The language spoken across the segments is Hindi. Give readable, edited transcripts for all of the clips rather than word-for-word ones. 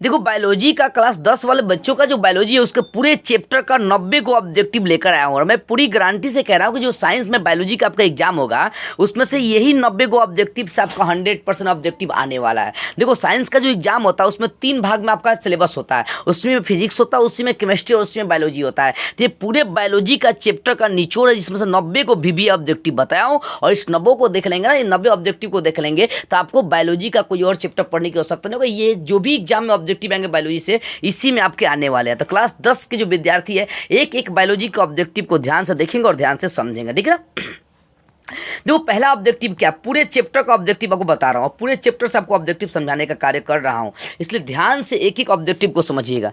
देखो बायोलॉजी का क्लास 10 वाले बच्चों का जो बायोलॉजी है उसके पूरे चैप्टर का 90 को ऑब्जेक्टिव लेकर आया हूँ और मैं पूरी गारंटी से कह रहा हूँ कि जो साइंस में बायोलॉजी का आपका एग्जाम होगा उसमें से यही 90 को ऑब्जेक्टिव से आपका 100% ऑब्जेक्टिव आने वाला है। देखो साइंस का जो एग्जाम होता है उसमें 3 भाग में आपका सिलेबस होता है, उसमें फिजिक्स होता है, उसी में केमिस्ट्री और उसी में बायोलॉजी होता है। तो ये पूरे बायोलॉजी का चैप्टर का निचोड़ है जिसमें से 90 को भी ऑब्जेक्टिव बताया हूँ और इस 90 को देख लेंगे ना, ये 90 ऑब्जेक्टिव को देख लेंगे तो आपको बायोलॉजी का कोई और चैप्टर पढ़ने की आवश्यकता नहीं होगा। ये जो भी एग्जाम में ऑब्जेक्टिव आएंगे बायोलॉजी से इसी में आपके आने वाले हैं। तो क्लास 10 के जो विद्यार्थी है एक एक बायोलॉजी के ऑब्जेक्टिव को ध्यान से देखेंगे और ध्यान से समझेंगे, ठीक है ना। देखो पहला ऑब्जेक्टिव क्या, पूरे चैप्टर का ऑब्जेक्टिव आपको बता रहा हूँ, पूरे चैप्टर से आपको ऑब्जेक्टिव समझाने का कार्य कर रहा हूँ, इसलिए ध्यान से एक एक ऑब्जेक्टिव को समझिएगा।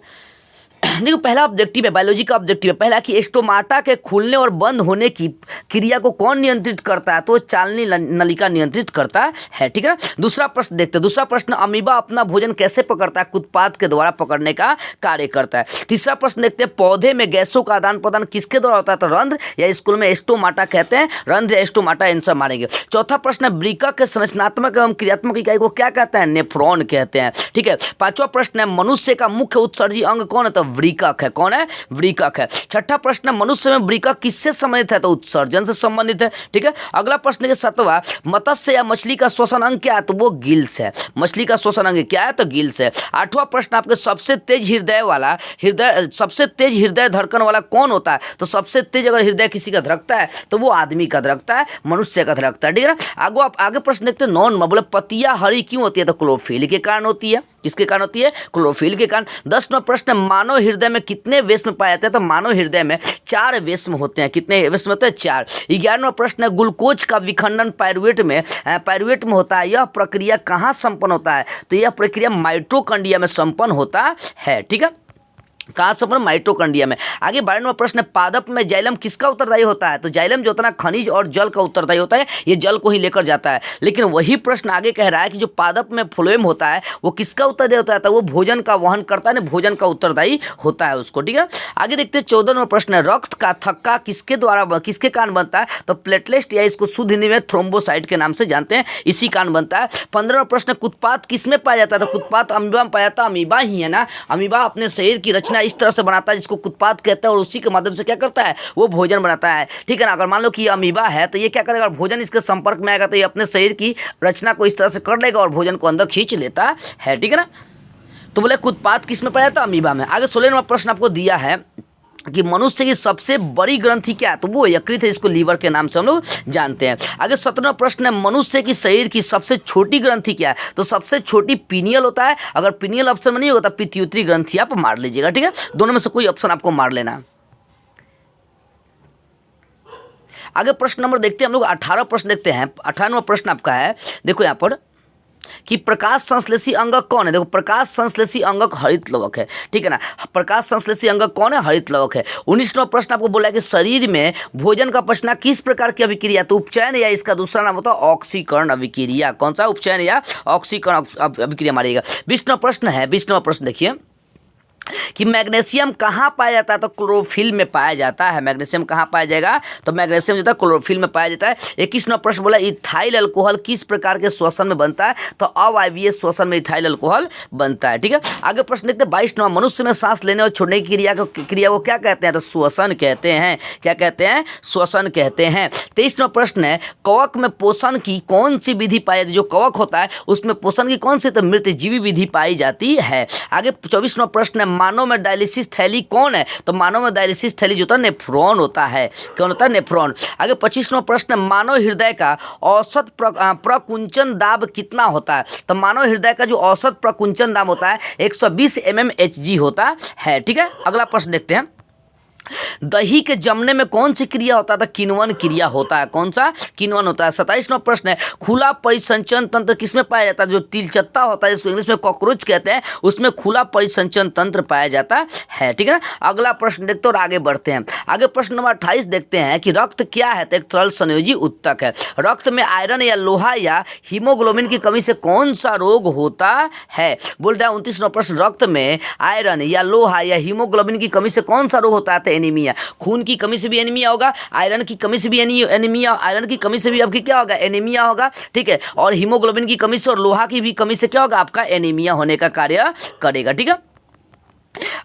देखो पहला ऑब्जेक्टिव है, बायोलॉजी का ऑब्जेक्टिव है पहला कि स्टोमाटा के खुलने और बंद होने की क्रिया को कौन नियंत्रित करता है, तो चालनी नलिका नियंत्रित करता है, ठीक है ना। दूसरा प्रश्न देखते हैं, दूसरा प्रश्न अमीबा अपना भोजन कैसे पकड़ता है, उत्पाद के द्वारा पकड़ने का कार्य करता है। तीसरा प्रश्न देखते हैं, पौधे में गैसों का आदान प्रदान किसके द्वारा होता है, तो रंध्र या स्कूल में स्टोमाटा कहते हैं, रंध्र या स्टोमाटा आंसर मारेंगे। चौथा प्रश्न है, वृक्का के संरचनात्मक एवं क्रियात्मक इकाई को क्या कहते हैं, नेफ्रॉन कहते हैं, ठीक है। पांचवा प्रश्न है, मनुष्य का मुख्य उत्सर्जी अंग कौन है, तो वृक्क है, कौन है, वृक्क है। छठा प्रश्न, मनुष्य में वृक्क किससे संबंधित है, तो उत्सर्जन से संबंधित है, ठीक है। अगला प्रश्न है सातवां, मत्स्य या मछली का श्वसन अंग क्या है, तो वो गिल्स है, मछली का श्वसन अंग क्या है, तो गिल्स है। आठवां प्रश्न आपके सबसे तेज हृदय धड़कन वाला कौन होता है, तो सबसे तेज अगर हृदय किसी का धड़कता है तो वो आदमी का धड़कता है, मनुष्य का धड़कता है, ठीक है ना। आगे प्रश्न देखते हैं, नॉन बोले पत्तियां हरी क्यों होती है, तो क्लोरोफिल के कारण होती है, किसके कारण होती है, क्लोरोफिल के कारण। 10वां प्रश्न, मानव हृदय में कितने वेश्म पाए जाते हैं, तो मानव हृदय में 4 वेश्म होते हैं, कितने वेश्म होते हैं, 4। 11वां प्रश्न, ग्लूकोज का विखंडन पायरुवेट में होता है, यह प्रक्रिया कहाँ संपन्न होता है, तो यह प्रक्रिया माइटोकॉन्ड्रिया में संपन्न होता है, ठीक है, कहाँ से, माइटोकॉन्ड्रिया में। आगे 12वां प्रश्न, पादप में जाइलम किसका उत्तरदायी होता है, तो जाइलम जो होता है खनिज और जल का उत्तरदायी होता है, ये जल को ही लेकर जाता है। लेकिन वही प्रश्न आगे कह रहा है कि जो पादप में फ्लोएम होता है वो किसका उत्तरदायी होता है, तो वो भोजन का वहन करता है, भोजन का उत्तरदायी होता है उसको, ठीक है। आगे देखते हैं 14वां प्रश्न, रक्त का थक्का किसके कारण बनता है, तो प्लेटलेट या इसको शुद्ध हिंदी में थ्रोम्बोसाइट के नाम से जानते हैं, इसी कारण बनता है। 15वां प्रश्न, उत्पाद किसमें पाया जाता है, तो उत्पाद अमीबा में पाया जाता है, अमीबा ही है ना, अमीबा अपने शरीर की रचना इस तरह से बनाता है जिसको उत्पाद कहते हैं और उसी के माध्यम से क्या करता है, वो भोजन बनाता है, ठीक है ना। अगर मान लो कि ये अमीबा है तो ये क्या करेगा, भोजन इसके संपर्क में आएगा तो ये अपने शरीर की रचना को इस तरह से कर लेगा और भोजन को अंदर खींच लेता है, ठीक है ना। तो बोले उत्पाद किस में पाया जाता है, अमीबा में। आगे 16वां प्रश्न आपको दिया है कि मनुष्य की सबसे बड़ी ग्रंथि क्या है, तो वो यकृत है, इसको लीवर के नाम से हम लोग जानते हैं। आगे 17वां प्रश्न है, मनुष्य की शरीर की सबसे छोटी ग्रंथि क्या है, तो सबसे छोटी पीनियल होता है, अगर पीनियल ऑप्शन में नहीं होता पिट्यूटरी ग्रंथि आप मार लीजिएगा, ठीक है, दोनों में से कोई ऑप्शन आपको मार लेना। आगे प्रश्न नंबर देखते हैं हम लोग 18 प्रश्न देखते हैं। 18वां प्रश्न आपका है, देखो यहाँ पर कि प्रकाश संश्लेषी अंगक कौन है, देखो प्रकाश संश्लेषी अंगक हरित लवक है, ठीक है ना, प्रकाश संश्लेषी अंगक कौन है, हरित लवक है। 19वां प्रश्न आपको बोला है कि शरीर में भोजन का पचना किस प्रकार की अभिक्रिया, तो उपचयन या इसका दूसरा नाम होता है ऑक्सीकरण अभिक्रिया, कौन सा, उपचयन या ऑक्सीकरण अभिक्रिया मारिएगा। 20वां प्रश्न है, 20वां प्रश्न देखिए कि मैग्नीशियम कहाँ पाया जाता है, तो क्लोरोफिल में पाया जाता है, मैग्नीशियम कहाँ पाया जाएगा, तो मैग्नीशियम जो है क्लोरोफिल में पाया जाता है। 21वां प्रश्न बोला इथाइल अल्कोहल किस प्रकार के श्वसन में बनता है, तो अवायवीय श्वसन में इथाइल अल्कोहल बनता है, ठीक है। आगे प्रश्न देखते हैं 22वां, मनुष्य में सांस लेने और छोड़ने की क्रिया को क्या कहते हैं, तो श्वसन कहते हैं, क्या कहते हैं, श्वसन कहते हैं। 23वां प्रश्न है, कवक में पोषण की कौन सी विधि पाई जाती है, जो कवक होता है उसमें पोषण की कौन सी, तो मृतजीवी विधि पाई जाती है। आगे 24वां प्रश्न है, मानव में डायलिसिस थैली कौन है, तो मानव में डायलिसिस थैली जो होता है नेफ्रॉन होता है, कौन होता है, नेफ्रॉन। आगे 25वां प्रश्न, मानव हृदय का औसत प्रकुंचन दाब कितना होता है, तो मानव हृदय का जो औसत प्रकुंचन दाब होता है 120 mmHg होता है, ठीक है। अगला प्रश्न देखते हैं, दही के जमने में कौन सी क्रिया होता है, किण्वन क्रिया होता है, कौन सा, किण्वन होता है। 27वां प्रश्न है, खुला परिसंचरण तंत्र किसमें पाया जाता है, जो तिलचट्टा होता है जिसको इंग्लिश में कॉकरोच कहते हैं, उसमें खुला परिसंचरण तंत्र पाया जाता है, ठीक है ना। अगला प्रश्न देखते हैं और आगे बढ़ते हैं। आगे प्रश्न नंबर 28 देखते हैं कि रक्त क्या है, तो एक तरल संयोजी उत्तक है। रक्त में आयरन या लोहा या हीमोग्लोबिन की कमी से कौन सा रोग होता है, बोल रहा है 29वां प्रश्न, रक्त में आयरन या लोहा या हीमोग्लोबिन की कमी से कौन सा रोग होता है, एनीमिया। खून की कमी से भी एनीमिया होगा, आयरन की कमी से भी एनीमिया, आयरन की कमी से भी आपकी क्या होगा, एनीमिया होगा, ठीक है। और हीमोग्लोबिन की कमी से और लोहा की भी कमी से क्या होगा, आपका एनीमिया होने का कार्य करेगा, ठीक है।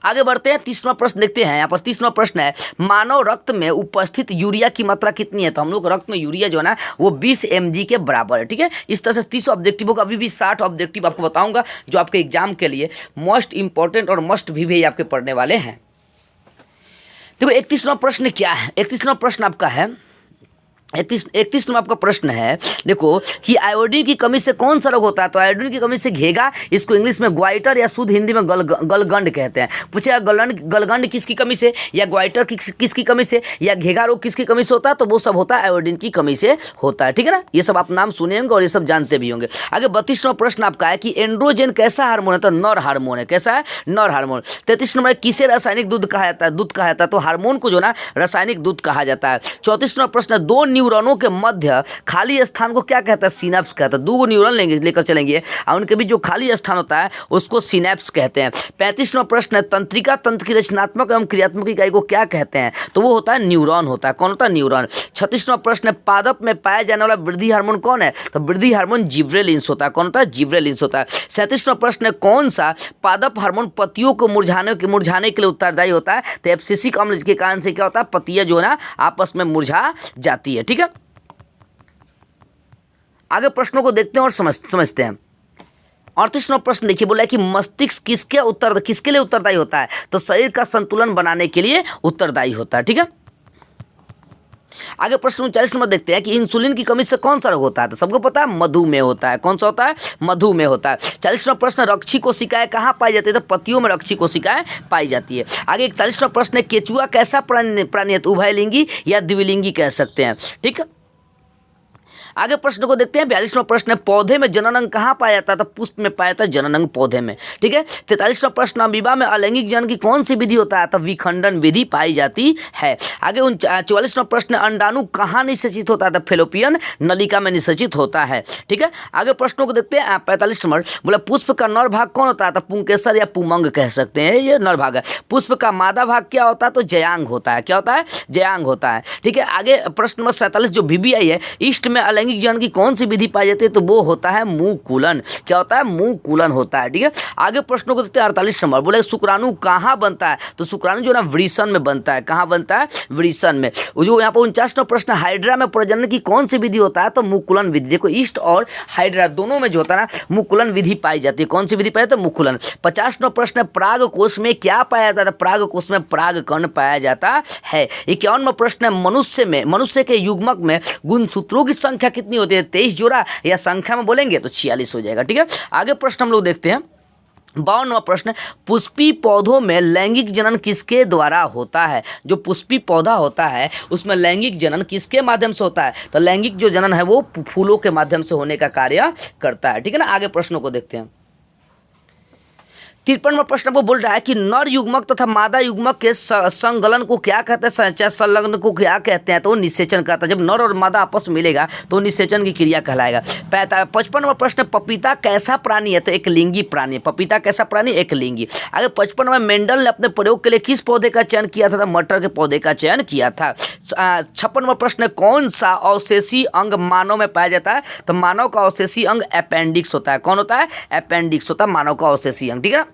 आगे बढ़ते हैं, तीसरा प्रश्न देखते हैं। यहाँ पर तीसरा प्रश्न है, मानव रक्त में उपस्थित यूरिया की मात्रा कितनी है। तो हम लोग रक्त में यूरिया जो है ना वो 20 mg के बराबर है, ठीक है। इस तरह से 30 ऑब्जेक्टिव होगा, अभी भी 60 ऑब्जेक्टिव आपको बताऊंगा जो आपके एग्जाम के लिए मोस्ट इंपॉर्टेंट और मस्ट भी आपके पढ़ने वाले हैं। देखो 31वां प्रश्न क्या है, 31वां प्रश्न आपका है, 31 में आपका प्रश्न है, देखो कि आयोडीन की कमी से कौन सा रोग होता है। तो आयोडीन की कमी से घेगा, इसको इंग्लिश में ग्वाइटर या शुद्ध हिंदी में गलगंड कहते हैं। पूछेगा गलगंड किसकी कमी से, या ग्वाइटर किसकी कमी से, या घेगा रोग किसकी कमी से होता है। तो वो सब होता है आयोडीन की कमी से होता है, ठीक है ना। ये सब आप नाम सुने होंगे और ये सब जानते भी होंगे। आगे 32वां प्रश्न आपका है कि एंड्रोजन कैसा हार्मोन है। तो नर हार्मोन है, कैसा है, नर हार्मोन। 33 नंबर किसे रासायनिक दूध कहा जाता है, दूध कहा जाता है। तो हार्मोन को जो ना रासायनिक दूध कहा जाता है। 34वां प्रश्न, दो न्यूरॉनों के मध्य खाली स्थान को क्या कहता है, सिनेप्स कहता है। दो न्यूरॉन लेकर चलेंगे और उनके बीच जो खाली स्थान होता है उसको सिनेप्स कहते हैं। 35वां प्रश्न है, तंत्रिका तंत्र की रचनात्मक एवं क्रियात्मक इकाई को क्या कहते हैं। तो वो होता है न्यूरॉन होता है। कौन होता है, न्यूरॉन। 36वां प्रश्न है, पादप में पाया जाने वाला वृद्धि हार्मोन कौन है। तो वृद्धि हार्मोन जिब्रेलिन्स होता है। कौन होता है, जिब्रेलिन्स होता है। 37वां प्रश्न है, कौन सा पादप हार्मोन पत्तियों को मुरझाने के लिए उत्तरदायी होता है। तो एब्सिसिक अम्ल के कारण से क्या होता है, पत्तियां जो है ना आपस में मुरझा जाती है, ठीक है। आगे प्रश्नों को देखते हैं और समझते हैं। 38वां प्रश्न देखिए, बोला है कि मस्तिष्क किसके लिए उत्तरदायी होता है। तो शरीर का संतुलन बनाने के लिए उत्तरदायी होता है, ठीक है। आगे प्रश्न 39 नंबर देखते हैं कि इंसुलिन की कमी से कौन सा रोग होता है। तो सबको पता है मधुमेह होता है। कौन सा होता है, मधुमेह होता है। 40वां प्रश्न, रक्षी कोशिकाएं कहाँ पाई जाती है। तो पत्तियों में रक्षी कोशिकाएं पाई जाती है। आगे 41वां प्रश्न है, केचुआ कैसा प्राणी है। तो उभयलिंगी या द्विलिंगी कह सकते हैं, ठीक है। आगे प्रश्न को देखते हैं। 42वां प्रश्न है, पौधे में जनन अंग कहाँ पाया जाता है। तो पुष्प में पाया जाता है जनन अंग, पौधे में, ठीक है। 43वां प्रश्न, अमीबा में अलैंगिक जनन की कौन सी विधि होता है। तो विखंडन विधि पाई जाती है। आगे 44वां प्रश्न, अंडाणु कहाँ निषेचित होता है। तो फेलोपियन नलिका में निषेचित होता है, ठीक है। आगे प्रश्नों को देखते हैं। 45 नंबर बोला, पुष्प का नर भाग कौन होता है। तो पुंकेसर या पुमंग कह सकते हैं, ये नर भाग है। पुष्प का मादा भाग क्या होता है। तो जयांग होता है। क्या होता है, जयांग होता है, ठीक है। आगे प्रश्न नंबर 47 जो VBI है, ईस्ट में अलैंगिक जनन की कौन सी विधि पाई जाती है। तो वो होता है मुकुलन। क्या होता है, मुकुलन होता है, ठीक है। आगे प्रश्नों को देखते हैं। 48 नंबर बोले, शुक्राणु कहाँ बनता है। तो शुक्राणु जो ना वृषण में बनता है। कहाँ बनता है, वृषण में। जो यहाँ पर 49वां प्रश्न, हाइड्रा में प्रजनन की कौन सी विधि होता है। तो मुकुलन विधि। देखो ईस्ट और हाइड्रा दोनों में जो होता है ना मुकुलन विधि पाई जाती है। कौन सी विधि पाई जाती है, मुकुलन। 50वां प्रश्न, पराग कोश में क्या पाया जाता है। पराग कोश में पराग कण पाया जाता है। 51वां प्रश्न है, मनुष्य के युग्मक में गुणसूत्रों की संख्या कितनी होती है। 23 जोड़ा, या संख्या में बोलेंगे तो 46 हो जाएगा, ठीक है। आगे प्रश्न हम लोग देखते हैं। 52वां प्रश्न, पुष्पी पौधों में लैंगिक जनन किसके द्वारा होता है। जो पुष्पी पौधा होता है उसमें लैंगिक जनन किसके माध्यम से होता है। तो लैंगिक जो जनन है वो फूलों के माध्यम से होने का कार्य करता है, ठीक है ना। आगे प्रश्नों को देखते हैं। 53वां प्रश्न वो बोल रहा है कि नर युग्मक तथा मादा युग्मक के संगलन को क्या कहते हैं, संलग्न को क्या कहते हैं। तो निषेचन कहता है। जब नर और मादा आपस में मिलेगा तो निषेचन की क्रिया कहलाएगा। 55वां प्रश्न, पपीता कैसा प्राणी है। तो एक लिंगी प्राणी है। पपीता कैसा प्राणी, एक लिंगी। आगे 55वां, मेंडल ने अपने प्रयोग के लिए किस पौधे का चयन किया था। तो मटर के पौधे का चयन किया था। 56वां प्रश्न, कौन सा अवशेषी अंग मानव में पाया जाता है। तो मानव का अवशेषी अंग अपेंडिक्स होता है। कौन होता है, अपेंडिक्स होता है मानव का अवशेषी अंग, ठीक है।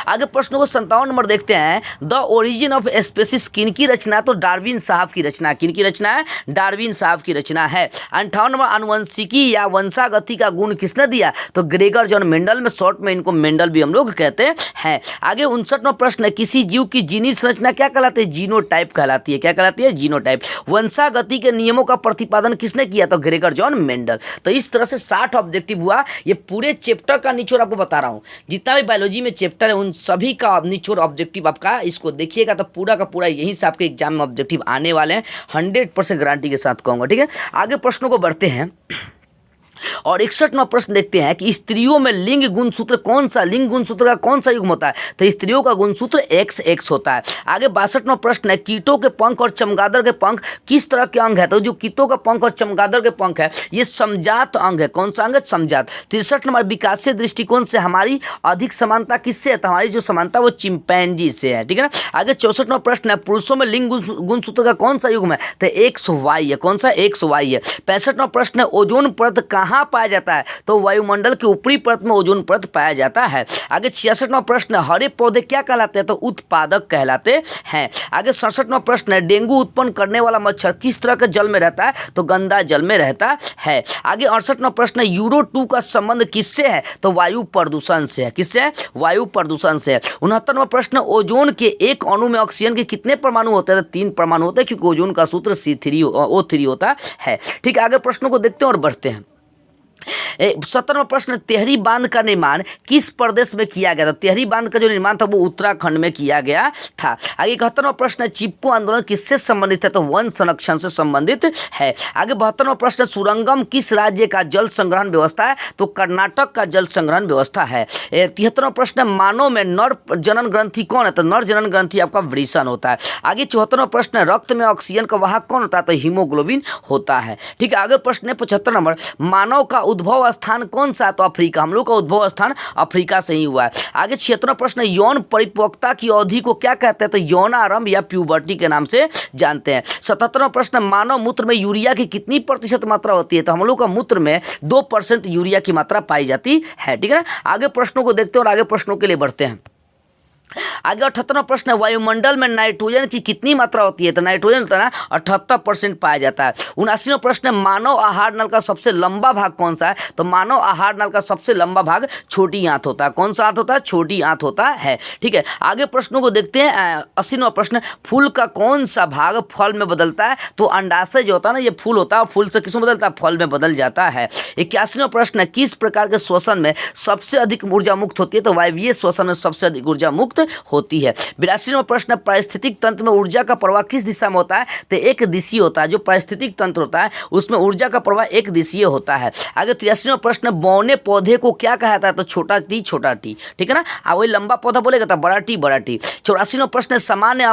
आगे प्रश्नों को 57 नंबर देखते हैं। द ओरिजिन ऑफ स्पीसीज किनकी रचना। तो डार्विन साहब की रचना। किनकी रचना है, डार्विन साहब की रचना है। 58 नंबर, आनुवंशिकी या वंशागति का गुण किसने दिया। तो ग्रेगर जॉन मेंडल, में शॉर्ट में इनको मेंडल भी हम लोग कहते हैं। आगे 59वां प्रश्न है, किसी जीव की जीनी संरचना क्या कहलाती है। जीनोटाइप कहलाती है। क्या कहलाती है, जीनोटाइप। वंशागति के नियमों का प्रतिपादन किसने किया। तो ग्रेगर जॉन मेंडल। तो इस तरह से 60 ऑब्जेक्टिव हुआ। ये पूरे चैप्टर का निचोड़ आपको बता रहा हूँ। जितना भी बायोलॉजी में चैप्टर उन सभी का निचोड़ ऑब्जेक्टिव आपका इसको देखिएगा तो पूरा का पूरा यहीं से आपके एग्जाम में ऑब्जेक्टिव आने वाले हैं। 100% गारंटी के साथ कहूँगा, ठीक है। आगे प्रश्नों को बढ़ते हैं। और 61वां प्रश्न देखते हैं कि स्त्रियों में लिंग गुणसूत्र कौन सा, लिंग गुणसूत्र का कौन सा युग्म होता है, तो स्त्रियों का गुणसूत्र XX होता है। आगे 62वां प्रश्न है कीटों के पंख और चमगादड़ के पंख किस तरह के अंग है, तो जो कीटों का पंख और चमगादड़ के पंख है ये समजात अंग है। कौन सा अंग है, समजात। 63 नंबर विकासीय दृष्टिकोण से हमारी अधिक समानता किससे है, तो हमारी जो समानता वो चिंपैंजी से है, ठीक है ना। आगे 64वां प्रश्न है पुरुषों में लिंग गुणसूत्र का कौन सा युग्म है, तो XY है। कौन सा, XY है। 65वां प्रश्न है ओजोन परत कहाँ पाया जाता है, तो वायुमंडल के ऊपरी परत में ओजोन परत पाया जाता है। आगे 66वां प्रश्न है हरे पौधे क्या कहलाते हैं, तो उत्पादक कहलाते हैं। आगे 67वां प्रश्न है डेंगू उत्पन्न करने वाला मच्छर किस तरह के जल में रहता है, तो गंदा जल में रहता है। आगे 68वां प्रश्न है यूरो 2 का संबंध किससे है, तो वायु प्रदूषण से है। किससे है, वायु प्रदूषण से है। 69वां प्रश्न ओजोन के एक अणु में ऑक्सीजन के कितने परमाणु होते हैं, तो 3 परमाणु होते हैं, क्योंकि ओजोन का सूत्र O3 होता है। ठीक है, आगे प्रश्नों को देखते हैं और बढ़ते हैं। 70वां प्रश्न तिहरी बांध का निर्माण किस प्रदेश में किया गया था, तिहरी बांध का जो निर्माण था वो उत्तराखंड में किया गया था। आगे 71वां प्रश्न चिपको आंदोलन किससे संबंधित है, तो वन संरक्षण से संबंधित है। आगे 72वां प्रश्न सुरंगम किस राज्य का जल संग्रहण व्यवस्था है, तो कर्नाटक का जल संग्रहण व्यवस्था है। 73वां प्रश्न मानव में नर जनन ग्रंथि कौन है, तो नर जनन ग्रंथि आपका वृषण होता है। आगे 74वां प्रश्न रक्त में ऑक्सीजन का वाहक कौन होता है, तो हीमोग्लोबिन होता है। ठीक है, आगे प्रश्न है 75 नंबर मानव का उद्भव स्थान कौन सा, तो अफ्रीका। हम लोग का उद्भव स्थान अफ्रीका से ही हुआ है। आगे 76वां प्रश्न यौन परिपक्वता की अवधि को क्या कहते हैं, तो यौनारंभ या प्यूबर्टी के नाम से जानते हैं। 77वां प्रश्न मानव मूत्र में यूरिया की कितनी प्रतिशत मात्रा होती है, तो हम लोग का मूत्र में 2% यूरिया की मात्रा पाई जाती है। ठीक है ना, आगे प्रश्नों को देखते हैं और आगे प्रश्नों के लिए बढ़ते हैं। आगे 78वां प्रश्न है वायुमंडल में नाइट्रोजन की कितनी मात्रा होती है, तो नाइट्रोजन होता है ना 78% पाया जाता है। 79वां प्रश्न है मानव आहार नल का सबसे लंबा भाग कौन सा है, तो मानव आहार नल का सबसे लंबा भाग छोटी आंत होता है। कौन सा आंत होता है, छोटी आंत होता है। ठीक है, आगे प्रश्नों को देखते हैं। 80वां प्रश्न फूल का कौन सा भाग फल में बदलता है, तो अंडाशय जो होता है ना ये फूल होता है, फूल से किसमें बदलता है, फल में बदल जाता है। 81वां प्रश्न है किस प्रकार के श्वसन में सबसे अधिक ऊर्जा मुक्त होती है, तो वायवीय श्वसन में सबसे अधिक ऊर्जा मुक्त होती है। 82वां प्रश्न पारिस्थितिक तंत्र में ऊर्जा का प्रवाह किस दिशा में होता है, तो एक दिशीय होता है। जो पारिस्थितिक तंत्र होता है उसमें ऊर्जा का प्रवाह एक दिशीय होता है। आगे 83वां प्रश्न बौने पौधे को क्या कहा जाता है, तो छोटा टी छोटा टी। ठीक है ना, वही लंबा पौधा बोलेगा तो बड़ा टी बड़ा टी। 84वां प्रश्न सामान्य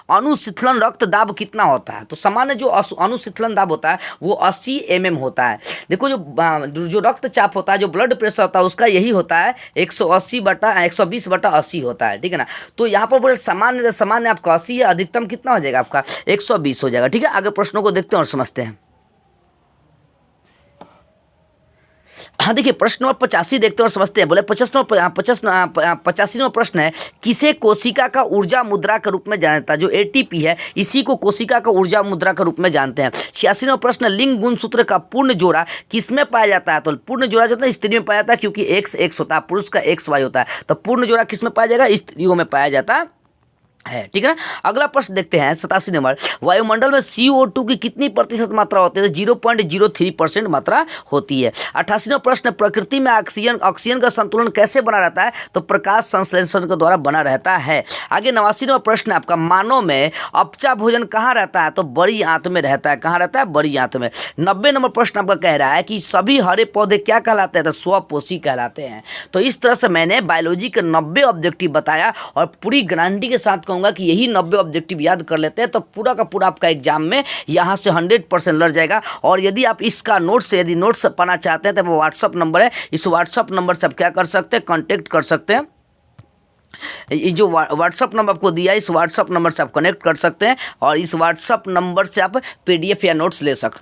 अनुशीतलन रक्त दाब कितना होता है, तो सामान्य जो अनुशीतलन दाब होता है वो 80 mm होता है। देखो जो रक्तचाप होता है, जो ब्लड प्रेशर होता है उसका यही होता है 120/80 होता है। ठीक है ना, तो यहाँ पर बोले सामान्य आपका 80 है, अधिकतम कितना हो जाएगा आपका 120 हो जाएगा। ठीक है, आगे प्रश्नों को देखते हैं और समझते हैं। हाँ देखिए प्रश्न नंबर 85 देखते हैं और समझते हैं। बोले 85वां प्रश्न है किसे कोशिका का ऊर्जा मुद्रा के रूप में जाना जाता है, जो ATP है इसी को कोशिका का ऊर्जा मुद्रा के रूप में जानते हैं। 86वां प्रश्न लिंग गुणसूत्र का पूर्ण जोड़ा किसमें पाया जाता है, तो पूर्ण जोड़ा जो है स्त्री में पाया जाता है, क्योंकि XX होता है, पुरुष का XY होता है, तो पूर्ण जोड़ा किसमें पाया जाएगा, स्त्रियों में पाया जाता है। ठीक है ना, अगला प्रश्न देखते हैं 87 नंबर वायुमंडल में CO2 की कितनी प्रतिशत मात्रा होती है, तो 0.03% मात्रा होती है। 88वां प्रश्न प्रकृति में ऑक्सीजन का संतुलन कैसे बना रहता है, तो प्रकाश संश्लेषण के द्वारा बना रहता है। आगे 89वां प्रश्न आपका मानव में अपचा भोजन कहाँ रहता है, तो बड़ी आंत में रहता है। कहाँ रहता है, बड़ी आंत में। 90 नंबर प्रश्न आपका कह रहा है कि सभी हरे पौधे क्या कहलाते हैं, तो स्वपोषी कहलाते हैं। तो इस तरह से मैंने बायोलॉजी के 90 ऑब्जेक्टिव बताया और पूरी गारंटी के साथ कि यही 90 ऑब्जेक्टिव याद कर लेते हैं तो पूरा का पूरा आपका एग्जाम में यहाँ से 100% लड़ जाएगा। और यदि आप इसका यदि नोट्स पाना चाहते हैं तो वो व्हाट्सअप नंबर है, इस व्हाट्सअप नंबर से आप क्या कर सकते हैं, कॉन्टेक्ट कर सकते हैं। ये जो व्हाट्सअप नंबर आपको दिया है इस व्हाट्सअप नंबर से आप कनेक्ट कर सकते हैं और इस व्हाट्सअप नंबर से आप PDF या नोट्स ले सकते हैं।